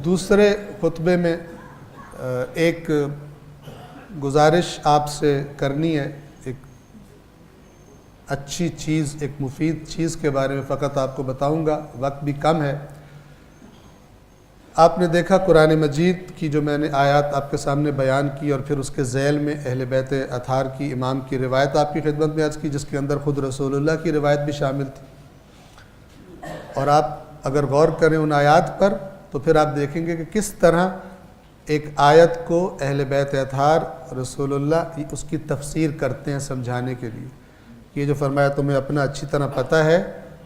دوسرے خطبے میں ایک گزارش آپ سے کرنی ہے، ایک اچھی چیز، ایک مفید چیز کے بارے میں فقط آپ کو بتاؤں گا، وقت بھی کم ہے۔ آپ نے دیکھا قرآن مجید کی جو میں نے آیات آپ کے سامنے بیان کی، اور پھر اس کے ذیل میں اہل بیت اطہار کی امام کی روایت آپ کی خدمت میں عرض کی، جس کے اندر خود رسول اللہ کی روایت بھی شامل تھی۔ اور آپ اگر غور کریں ان آیات پر تو پھر آپ دیکھیں گے کہ کس طرح ایک آیت کو اہل بیت اطہار رسول اللہ اس کی تفسیر کرتے ہیں سمجھانے کے لیے۔ یہ جو فرمایا تمہیں اپنا اچھی طرح پتہ ہے،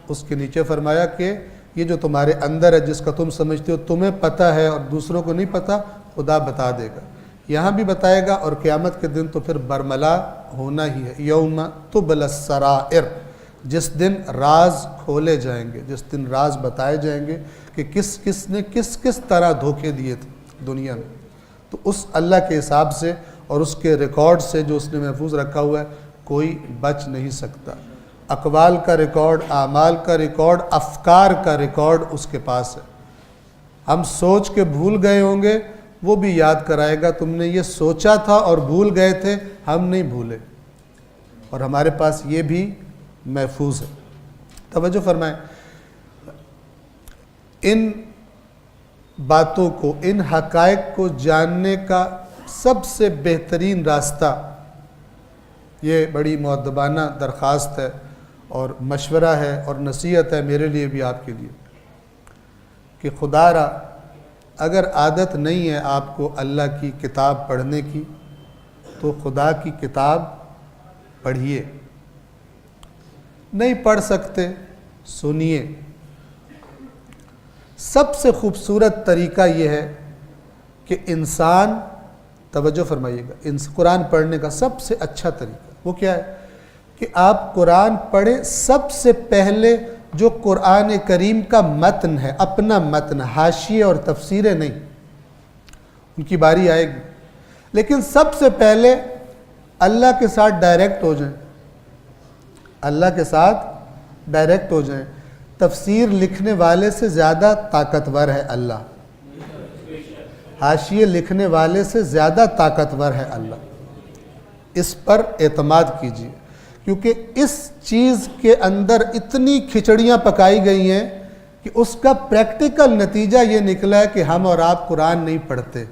اس کے نیچے فرمایا کہ یہ جو تمہارے اندر ہے، جس کا تم سمجھتے ہو تمہیں پتہ ہے اور دوسروں کو نہیں پتہ، خدا بتا دے گا، یہاں بھی بتائے گا، اور قیامت کے دن تو پھر برملا ہونا ہی ہے۔ یوم تبلی السرائر، جس دن راز کھولے جائیں گے، جس دن راز بتائے جائیں گے کہ کس کس نے کس طرح دھوکے دیے تھے دنیا میں، تو اس اللہ کے حساب سے اور اس کے ریکارڈ سے جو اس نے محفوظ رکھا ہوا ہے، کوئی بچ نہیں سکتا۔ اقوال کا ریکارڈ، اعمال کا ریکارڈ، افکار کا ریکارڈ اس کے پاس ہے۔ ہم سوچ کے بھول گئے ہوں گے، وہ بھی یاد کرائے گا تم نے یہ سوچا تھا اور بھول گئے تھے، ہم نہیں بھولے، اور ہمارے پاس یہ بھی محفوظ ہے۔ توجہ فرمائیں، ان باتوں کو، ان حقائق کو جاننے کا سب سے بہترین راستہ، یہ بڑی مؤدبانہ درخواست ہے اور مشورہ ہے اور نصیحت ہے میرے لیے بھی آپ کے لیے، کہ خدا را اگر عادت نہیں ہے آپ کو اللہ کی کتاب پڑھنے کی تو خدا کی کتاب پڑھیے، نہیں پڑھ سکتے سنیے۔ سب سے خوبصورت طریقہ یہ ہے کہ انسان، توجہ فرمائیے گا، قرآن پڑھنے کا سب سے اچھا طریقہ وہ کیا ہے کہ آپ قرآن پڑھیں۔ سب سے پہلے جو قرآن کریم کا متن ہے، اپنا متن، حاشیے اور تفسیریں نہیں، ان کی باری آئے گی، لیکن سب سے پہلے اللہ کے ساتھ ڈائریکٹ ہو جائیں، اللہ کے ساتھ ڈائریکٹ ہو جائیں۔ تفسیر لکھنے والے سے زیادہ طاقتور ہے اللہ، حاشیے لکھنے والے سے زیادہ طاقتور ہے اللہ، اس پر اعتماد کیجیے، کیونکہ اس چیز کے اندر اتنی کھچڑیاں پکائی گئی ہیں کہ اس کا پریکٹیکل نتیجہ یہ نکلا ہے کہ ہم اور آپ قرآن نہیں پڑھتے،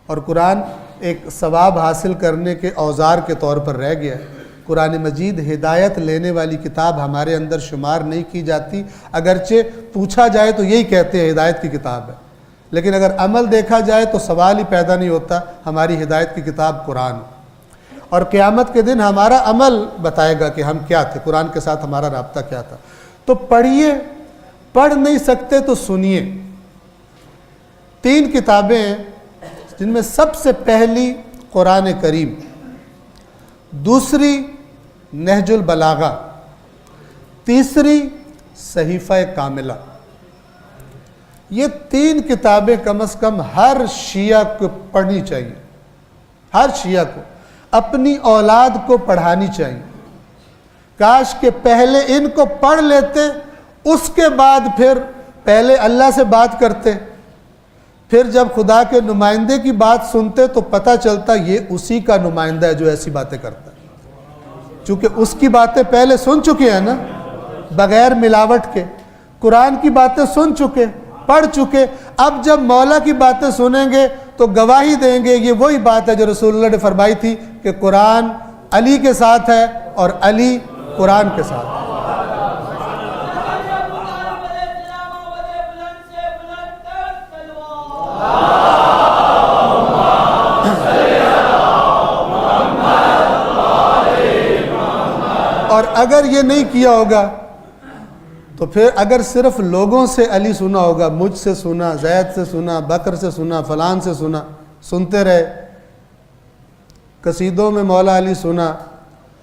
اور قرآن ایک ثواب حاصل کرنے کے اوزار کے طور پر رہ گیا ہے۔ قرآن مجید ہدایت لینے والی کتاب ہمارے اندر شمار نہیں کی جاتی، اگرچہ پوچھا جائے تو یہی کہتے ہیں ہدایت کی کتاب ہے، لیکن اگر عمل دیکھا جائے تو سوال ہی پیدا نہیں ہوتا، ہماری ہدایت کی کتاب قرآن، اور قیامت کے دن ہمارا عمل بتائے گا کہ ہم کیا تھے، قرآن کے ساتھ ہمارا رابطہ کیا تھا۔ تو پڑھیے، پڑھ نہیں سکتے تو سنیے۔ 3 کتابیں ہیں جن میں سب سے پہلی قرآن کریم، دوسری نہج البلاغہ، تیسری صحیفہ کاملہ۔ یہ 3 کتابیں کم از کم ہر شیعہ کو پڑھنی چاہیے، ہر شیعہ کو، اپنی اولاد کو پڑھانی چاہیے۔ کاش کہ پہلے ان کو پڑھ لیتے، اس کے بعد پھر پہلے اللہ سے بات کرتے، پھر جب خدا کے نمائندے کی بات سنتے تو پتہ چلتا یہ اسی کا نمائندہ ہے جو ایسی باتیں کرتا ہے، چونکہ اس کی باتیں پہلے سن چکے ہیں نا، بغیر ملاوٹ کے قرآن کی باتیں سن چکے، پڑھ چکے، اب جب مولا کی باتیں سنیں گے تو گواہی دیں گے یہ وہی بات ہے جو رسول اللہ نے فرمائی تھی کہ قرآن علی کے ساتھ ہے اور علی قرآن کے ساتھ ہے۔ اور اگر یہ نہیں کیا ہوگا تو پھر اگر صرف لوگوں سے علی سنا ہوگا، مجھ سے سنا، زید سے سنا، بکر سے سنا، فلان سے سنا، سنتے رہے، قصیدوں میں مولا علی سنا،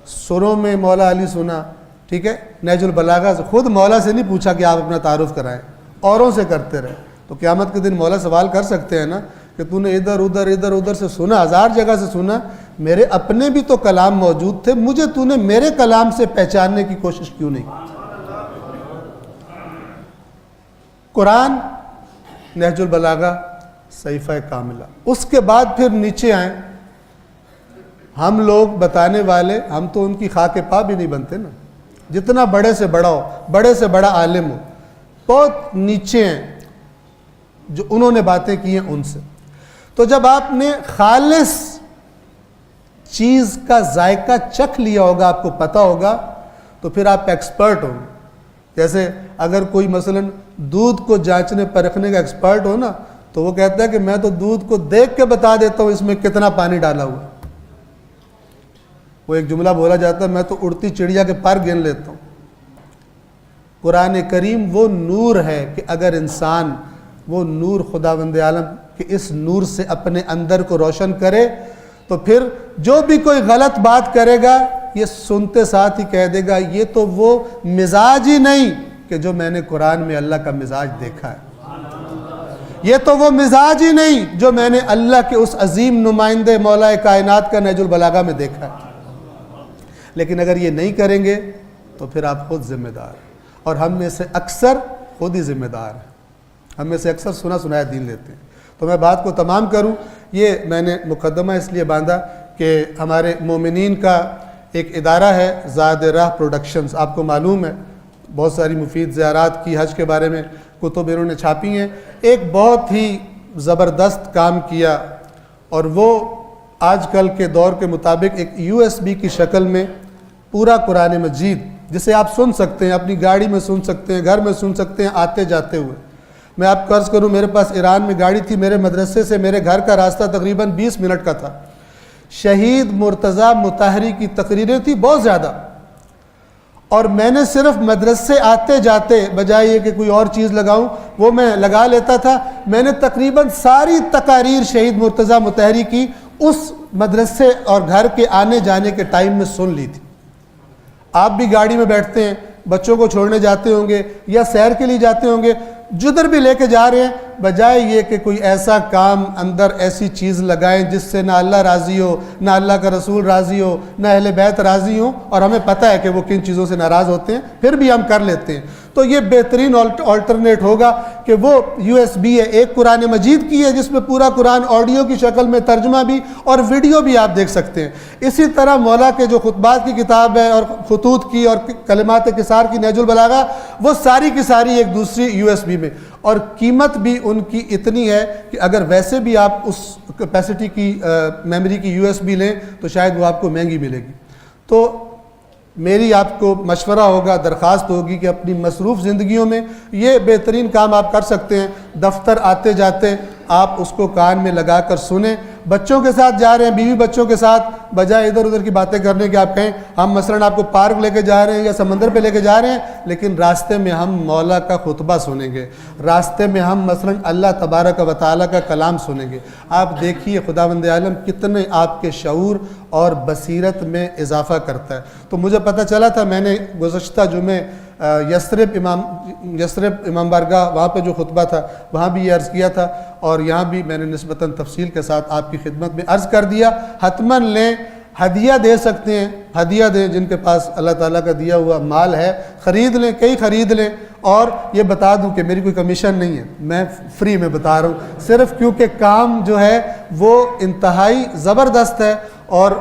سروں میں مولا علی سنا، ٹھیک ہے، نہج البلاغہ سے خود مولا سے نہیں پوچھا کہ آپ اپنا تعارف کرائیں، اوروں سے کرتے رہے، تو قیامت کے دن مولا سوال کر سکتے ہیں نا کہ تو نے ادھر ادھر سے سنا، 1000 جگہ سے سنا، میرے اپنے بھی تو کلام موجود تھے، مجھے تو نے میرے کلام سے پہچاننے کی کوشش کیوں نہیں کی؟ قرآن نہج البلاغہ صحیفہ کاملہ. اس کے بعد پھر نیچے آئیں. ہم لوگ بتانے والے، ہم تو ان کی خاک پا بھی نہیں بنتے نا. جتنا بڑے سے بڑا ہو، بڑے سے بڑا عالم ہو، بہت نیچے ہیں جو انہوں نے باتیں کی ہیں ان سے. تو جب آپ نے خالص چیز کا ذائقہ چکھ لیا ہوگا، آپ کو پتہ ہوگا، تو پھر آپ ایکسپرٹ ہوں. جیسے اگر کوئی مثلا دودھ کو جانچنے پرکھنے کا ایکسپرٹ ہو نا، تو وہ کہتا ہے کہ میں تو دودھ کو دیکھ کے بتا دیتا ہوں اس میں کتنا پانی ڈالا ہوا. وہ ایک جملہ بولا جاتا ہے، میں تو اڑتی چڑیا کے پر گن لیتا ہوں. قرآن کریم وہ نور ہے کہ اگر انسان وہ نور خداوند عالم کہ اس نور سے اپنے اندر کو روشن کرے، تو پھر جو بھی کوئی غلط بات کرے گا یہ سنتے ساتھ ہی کہہ دے گا یہ تو وہ مزاج ہی نہیں کہ جو میں نے قرآن میں اللہ کا مزاج دیکھا ہے. یہ تو وہ مزاج ہی نہیں جو میں نے اللہ کے اس عظیم نمائندے مولا کائنات کا نہج البلاغہ میں دیکھا ہے. لیکن اگر یہ نہیں کریں گے تو پھر آپ خود ذمہ دار ہیں. اور ہم میں سے اکثر خود ہی ذمہ دار ہیں. ہم میں سے اکثر سنا سنایا دین لیتے ہیں. تو میں بات کو تمام کروں، یہ میں نے مقدمہ اس لیے باندھا کہ ہمارے مومنین کا ایک ادارہ ہے زاد راہ پروڈکشنز. آپ کو معلوم ہے بہت ساری مفید زیارات کی، حج کے بارے میں کتب انہوں نے چھاپی ہیں. ایک بہت ہی زبردست کام کیا، اور وہ آج کل کے دور کے مطابق ایک USB کی شکل میں پورا قرآن مجید، جسے آپ سن سکتے ہیں، اپنی گاڑی میں سن سکتے ہیں، گھر میں سن سکتے ہیں، آتے جاتے ہوئے. میں آپ کو عرض کروں، میرے پاس ایران میں گاڑی تھی، میرے مدرسے سے میرے گھر کا راستہ تقریباً 20 منٹ کا تھا. شہید مرتضیٰ مطہری کی تقریریں تھی بہت زیادہ، اور میں نے صرف مدرسے آتے جاتے بجائے یہ کہ کوئی اور چیز لگاؤں وہ میں لگا لیتا تھا. میں نے تقریباً ساری تقاریر شہید مرتضیٰ مطہری کی اس مدرسے اور گھر کے آنے جانے کے ٹائم میں سن لی تھی. آپ بھی گاڑی میں بیٹھتے ہیں، بچوں کو چھوڑنے جاتے ہوں گے یا سیر کے لیے جاتے ہوں گے، جدھر بھی لے کے جا رہے ہیں، بجائے یہ کہ کوئی ایسا کام اندر ایسی چیز لگائیں جس سے نہ اللہ راضی ہو، نہ اللہ کا رسول راضی ہو، نہ اہل بیت راضی ہوں، اور ہمیں پتہ ہے کہ وہ کن چیزوں سے ناراض ہوتے ہیں، پھر بھی ہم کر لیتے ہیں. تو یہ بہترین آلٹرنیٹ ہوگا کہ وہ USB ہے، ایک قرآن مجید کی ہے جس میں پورا قرآن آڈیو کی شکل میں ترجمہ بھی اور ویڈیو بھی آپ دیکھ سکتے ہیں. اسی طرح مولا کے جو خطبات کی کتاب ہے اور خطوط کی اور کلمات قصار کی نہج البلاغہ، وہ ساری کی ساری ایک دوسری USB میں، اور قیمت بھی ان کی اتنی ہے کہ اگر ویسے بھی آپ اس کیپیسٹی کی میموری کی USB لیں تو شاید وہ آپ کو مہنگی ملے گی. تو میری آپ کو مشورہ ہوگا، درخواست ہوگی کہ اپنی مصروف زندگیوں میں یہ بہترین کام آپ کر سکتے ہیں. دفتر آتے جاتے آپ اس کو کان میں لگا کر سنیں. بچوں کے ساتھ جا رہے ہیں، بیوی بچوں کے ساتھ، بجائے ادھر ادھر کی باتیں کرنے کے آپ کہیں ہم مثلا آپ کو پارک لے کے جا رہے ہیں یا سمندر پہ لے کے جا رہے ہیں، لیکن راستے میں ہم مولا کا خطبہ سنیں گے، راستے میں ہم مثلا اللہ تبارک و تعالیٰ کا کلام سنیں گے. آپ دیکھیے خداوند عالم کتنے آپ کے شعور اور بصیرت میں اضافہ کرتا ہے. تو مجھے پتہ چلا تھا، میں نے گزشتہ جمعے یثرب امام بارگاہ وہاں پہ جو خطبہ تھا وہاں بھی یہ عرض کیا تھا، اور یہاں بھی میں نے نسبتاً تفصیل کے ساتھ آپ کی خدمت میں عرض کر دیا. حتماً لیں، ہدیہ دے سکتے ہیں، ہدیہ دیں. جن کے پاس اللہ تعالیٰ کا دیا ہوا مال ہے خرید لیں، کئی خرید لیں. اور یہ بتا دوں کہ میری کوئی کمیشن نہیں ہے، میں فری میں بتا رہا ہوں، صرف کیونکہ کام جو ہے وہ انتہائی زبردست ہے. اور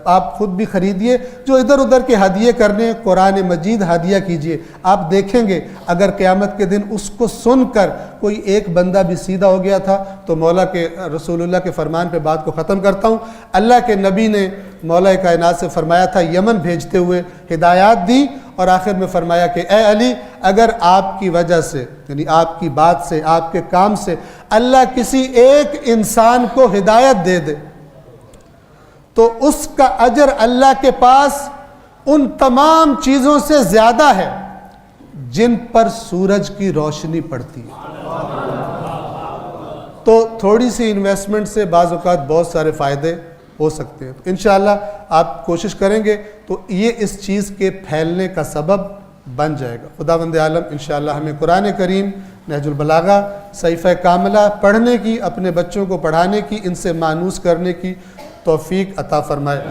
آپ خود بھی خریدیے. جو ادھر ادھر کے ہدیے کرنے، قرآن مجید ہدیہ کیجئے. آپ دیکھیں گے اگر قیامت کے دن اس کو سن کر کوئی ایک بندہ بھی سیدھا ہو گیا تھا تو مولا کے رسول اللہ کے فرمان پہ بات کو ختم کرتا ہوں. اللہ کے نبی نے مولا کائنات سے فرمایا تھا، یمن بھیجتے ہوئے ہدایات دی، اور آخر میں فرمایا کہ اے علی، اگر آپ کی وجہ سے، یعنی آپ کی بات سے، آپ کے کام سے اللہ کسی ایک انسان کو ہدایت دے دے تو اس کا اجر اللہ کے پاس ان تمام چیزوں سے زیادہ ہے جن پر سورج کی روشنی پڑتی ہے. تو تھوڑی سی انویسٹمنٹ سے بعض اوقات بہت سارے فائدے ہو سکتے ہیں. تو انشاءاللہ آپ کوشش کریں گے تو یہ اس چیز کے پھیلنے کا سبب بن جائے گا. خداوند عالم انشاءاللہ ہمیں قرآن کریم، نہج البلاغہ، صحیفہ کاملہ پڑھنے کی، اپنے بچوں کو پڑھانے کی، ان سے مانوس کرنے کی توفیق عطا فرمائے.